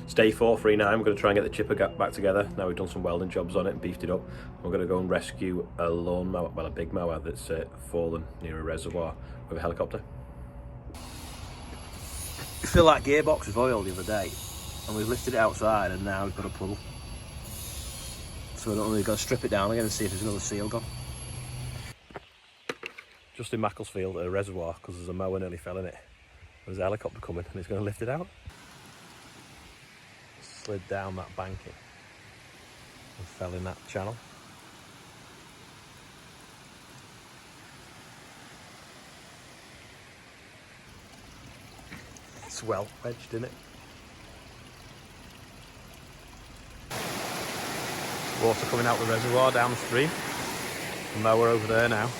It's day 439. We're going to try and get the chipper back together. Now we've done some welding jobs on it and beefed it up. We're going to go and rescue a lawn mower, well, a big mower that's fallen near a reservoir with a helicopter. We filled that gearbox with oil the other day and we've lifted it outside and now we've got a puddle. So we're going to strip it down again and see if there's another seal gone. Just in Macclesfield at a reservoir because there's a mower nearly fell in it. There's a helicopter coming and it's going to lift it out. Slid down that banking and fell in that channel. It's well wedged, isn't it? Water coming out the reservoir down the stream. The mower over there now.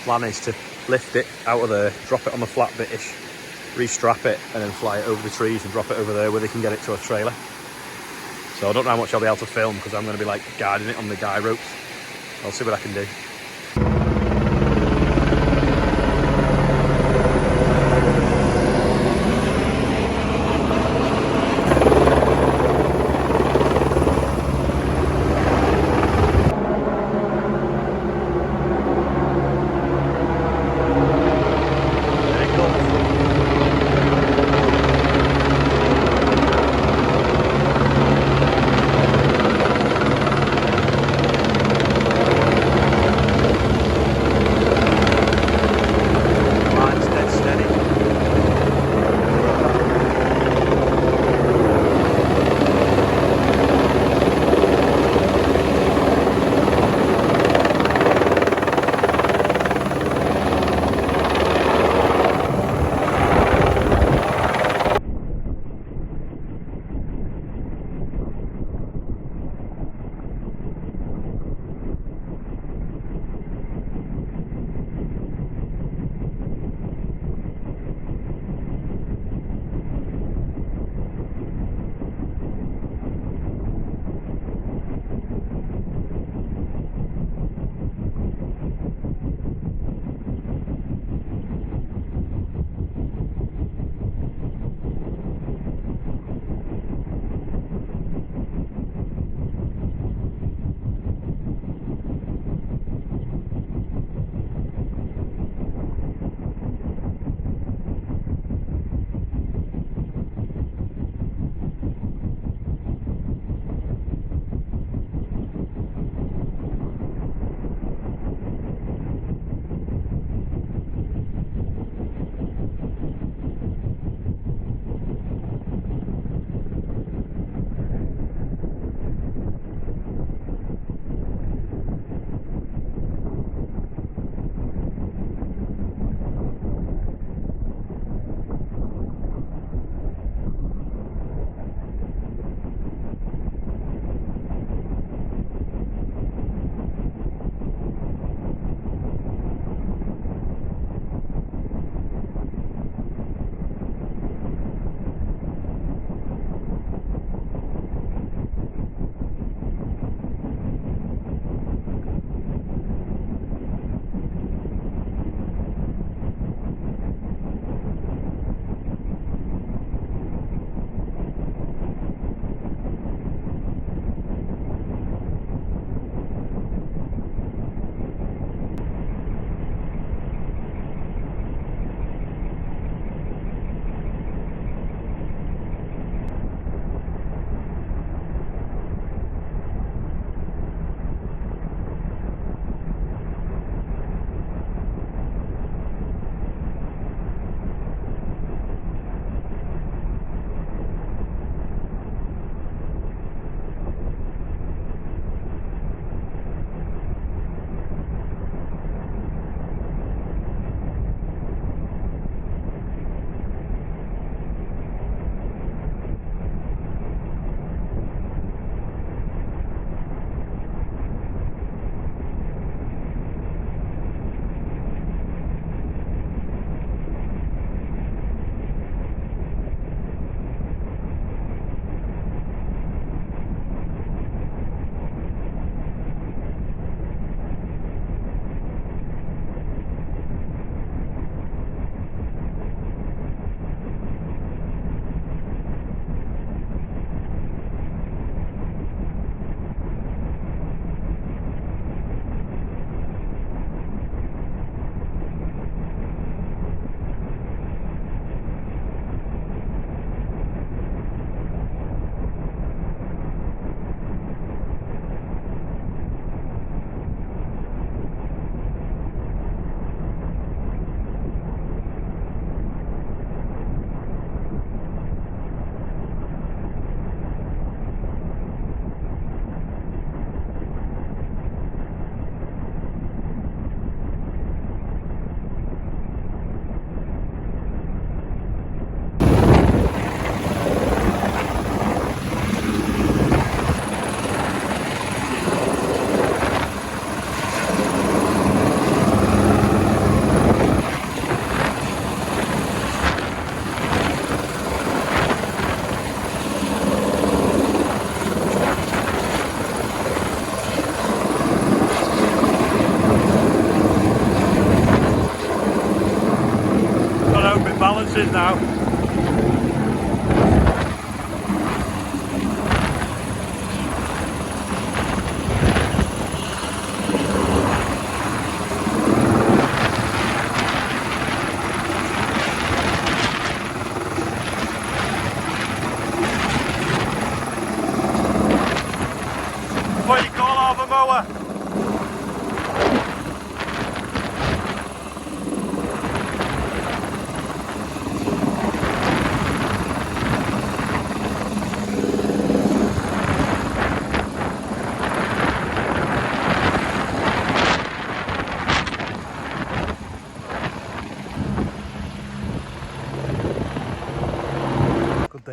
Plan is to lift it out of there, drop it on the flat bit-ish, restrap it and then fly it over the trees and drop it over there where they can get it to a trailer. So I don't know how much I'll be able to film because I'm going to be like guiding it on the guy ropes. I'll see what I can do.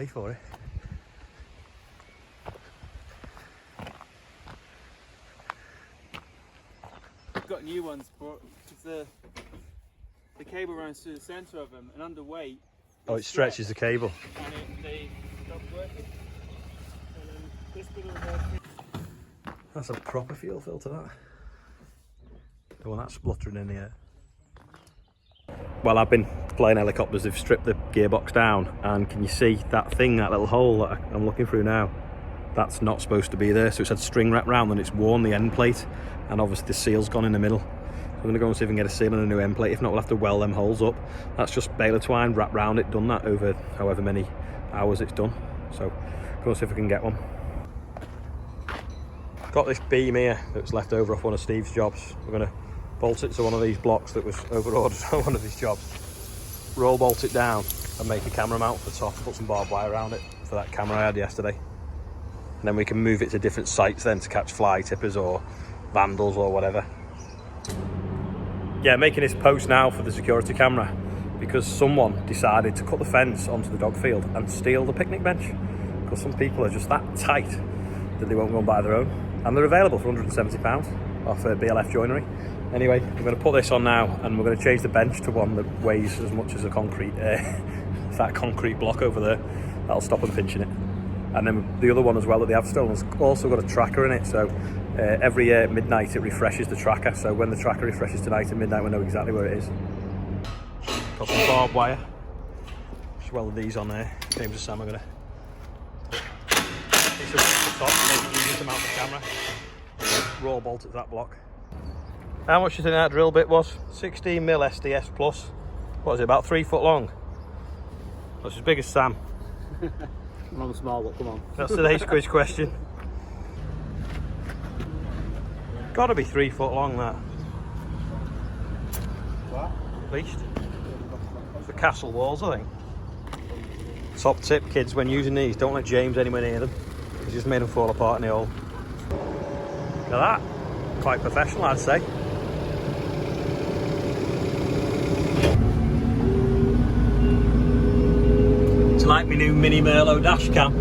pay for it. I've got new ones, but it's the cable runs through the centre of them, and underweight. Oh, it stretches the cable. And they stop working. And then this bit of the That's a proper fuel filter, that. The one that's spluttering in the air. Well, I've been playing helicopters. They've stripped the gearbox down, and can you see that thing, that little hole that I'm looking through now? That's not supposed to be there. So it's had string wrapped round and it's worn the end plate, and obviously the seal's gone in the middle. I'm going to go and see if we can get a seal and a new end plate. If not, we'll have to weld them holes up. That's just baler twine wrapped round it, done that over however many hours it's done. So go and see if we can get one. Got this beam here that was left over off one of Steve's jobs. We're going to bolt it to one of these blocks that was over-ordered on one of his jobs. Roll bolt it down and make a camera mount for the top, put some barbed wire around it for that camera I had yesterday. And then we can move it to different sites then to catch fly tippers or vandals or whatever. Yeah, making this post now for the security camera because someone decided to cut the fence onto the dog field and steal the picnic bench, because some people are just that tight that they won't go and buy their own, and they're available for £170 off BLF joinery. Anyway, we're going to put this on now, and we're going to change the bench to one that weighs as much as a concrete that concrete block over there. That'll stop them pinching it. And then the other one as well that they have stolen has also got a tracker in it, so every midnight it refreshes the tracker, so when the tracker refreshes tonight at midnight we know exactly where it is. Got some barbed wire. Just welded these on there. James and Sam are going to put these up the top and then use them out the camera. Raw bolt at that block. How much do you think that drill bit was? 16mm SDS plus. What is it, about 3 foot long? That's as big as Sam. long small, but come on. That's today's quiz question. Gotta be 3 foot long, that. What? At least. For castle walls, I think. Top tip, kids, when using these, don't let James anywhere near them. He's just made them fall apart in the hole. Look at that. Quite professional, I'd say. It's like my new Mini Merlot dash cam.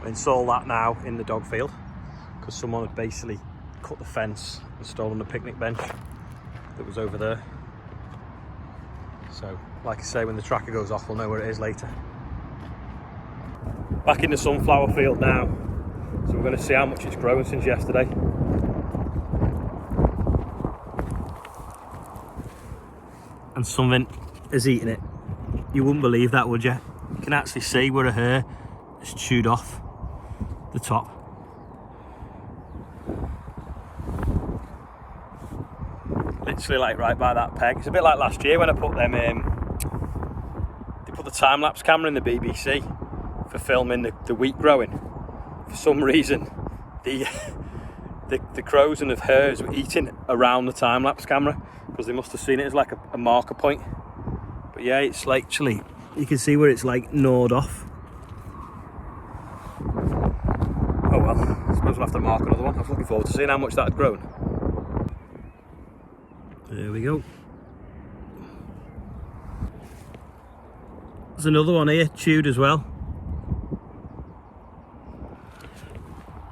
Install that now in the dog field because someone had basically cut the fence and stolen the picnic bench that was over there. So, like I say, when the tracker goes off, we'll know where it is later. Back in the sunflower field now, so we're going to see how much it's grown since yesterday. And something is eating it. You wouldn't believe that, would you? You can actually see where a hare has chewed off the top. Literally like right by that peg. It's a bit like last year when I put them they put the time-lapse camera in the BBC for filming the wheat growing. For some reason the crows and the hares were eating around the time-lapse camera because they must have seen it as like a marker point. But yeah, it's like, actually you can see where it's like gnawed off. Oh well, I suppose we'll have to mark another one. I was looking forward to seeing how much that had grown. There we go. There's another one here, chewed as well.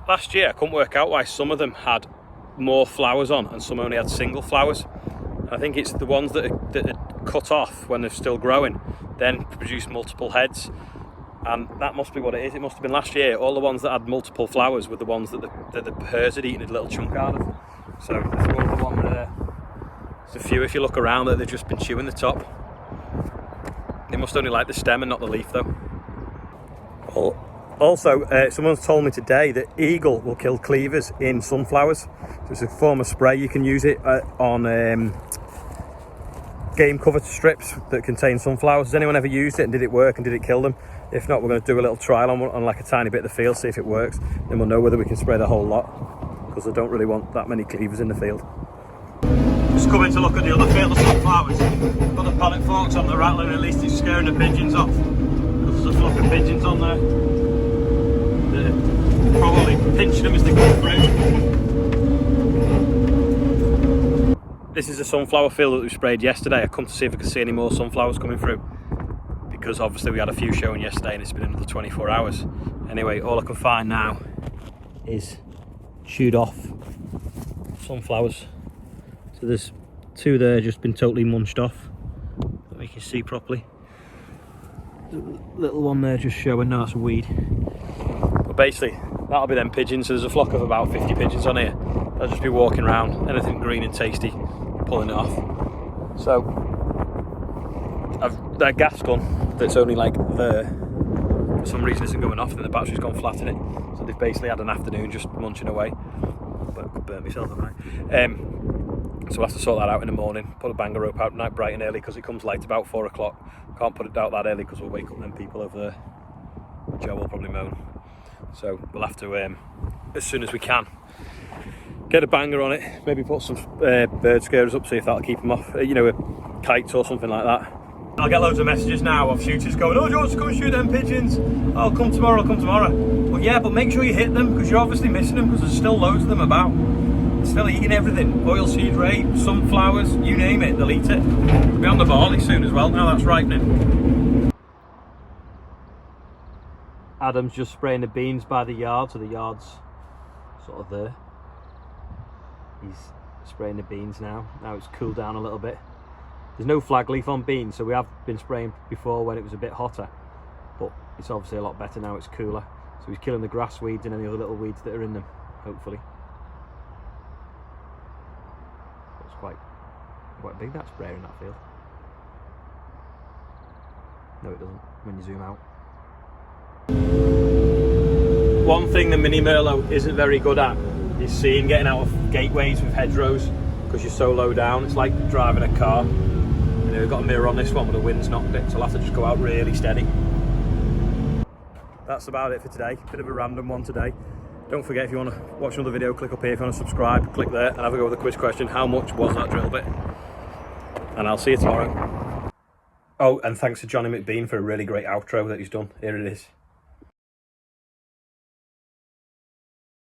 Last year I couldn't work out why some of them had more flowers on and some only had single flowers. I think it's the ones that are cut off when they're still growing, then produce multiple heads. And that must be what it is. It must have been last year. All the ones that had multiple flowers were the ones that the hares had eaten a little chunk out of. So there's one there. There's a few, if you look around, that they've just been chewing the top. They must only like the stem and not the leaf though. Also, someone's told me today that eagle will kill cleavers in sunflowers. So it's a form of spray. You can use it on game cover strips that contain sunflowers. Has anyone ever used it and did it work and did it kill them? If not, we're going to do a little trial on like a tiny bit of the field, see if it works. Then we'll know whether we can spray the whole lot, because I don't really want that many cleavers in the field. Just coming to look at the other field of sunflowers. Got the pallet forks on the rattling, at least it's scaring the pigeons off. There's a flock of pigeons on there. They're probably pinching them as they go through. This is a sunflower field that we sprayed yesterday. I come to see if I could see any more sunflowers coming through, because obviously we had a few showing yesterday and it's been another 24 hours. Anyway, all I can find now is chewed off sunflowers. So there's 2 there just been totally munched off. Don't make you see properly. The little one there just showing, no, that's a weed. But basically, that'll be them pigeons. So there's a flock of about 50 pigeons on here. They'll just be walking around, anything green and tasty, pulling it off. So, that gas gun that's only like there, for some reason isn't going off, and the battery's gone flat in it. So they've basically had an afternoon just munching away. But I could burn myself, haven't I? So we'll have to sort that out in the morning. Put a banger rope out night bright and early because it comes light about 4 o'clock. Can't put it out that early because we'll wake up them people over there. Joe will probably moan. So we'll have to, as soon as we can, get a banger on it. Maybe put some bird scarers up, see if that'll keep them off. You know, kites or something like that. I'll get loads of messages now of shooters going, oh, do you want to come and shoot them pigeons? Oh, come tomorrow, come tomorrow. Well, yeah, but make sure you hit them because you're obviously missing them because there's still loads of them about. They're still eating everything. Oilseed rape, sunflowers, you name it, they'll eat it. We'll be on the barley soon as well, now that's ripening. Adam's just spraying the beans by the yard, so the yard's sort of there. He's spraying the beans now. Now it's cooled down a little bit. There's no flag leaf on beans, so we have been spraying before when it was a bit hotter, but it's obviously a lot better now it's cooler. So he's killing the grass weeds and any other little weeds that are in them, hopefully. It's quite big, that sprayer in that field. No, it doesn't when you zoom out. One thing the Mini Merlot isn't very good at is seeing getting out of gateways with hedgerows because you're so low down. It's like driving a car. You know, we've got a mirror on this one, but the wind's knocked it, so I'll have to just go out really steady. That's about it for today. Bit of a random one today. Don't forget, if you want to watch another video, click up here. If you want to subscribe, click there and have a go with the quiz question. How much was that drill bit? And I'll see you tomorrow. Oh, and thanks to Johnny McBean for a really great outro that he's done. Here it is.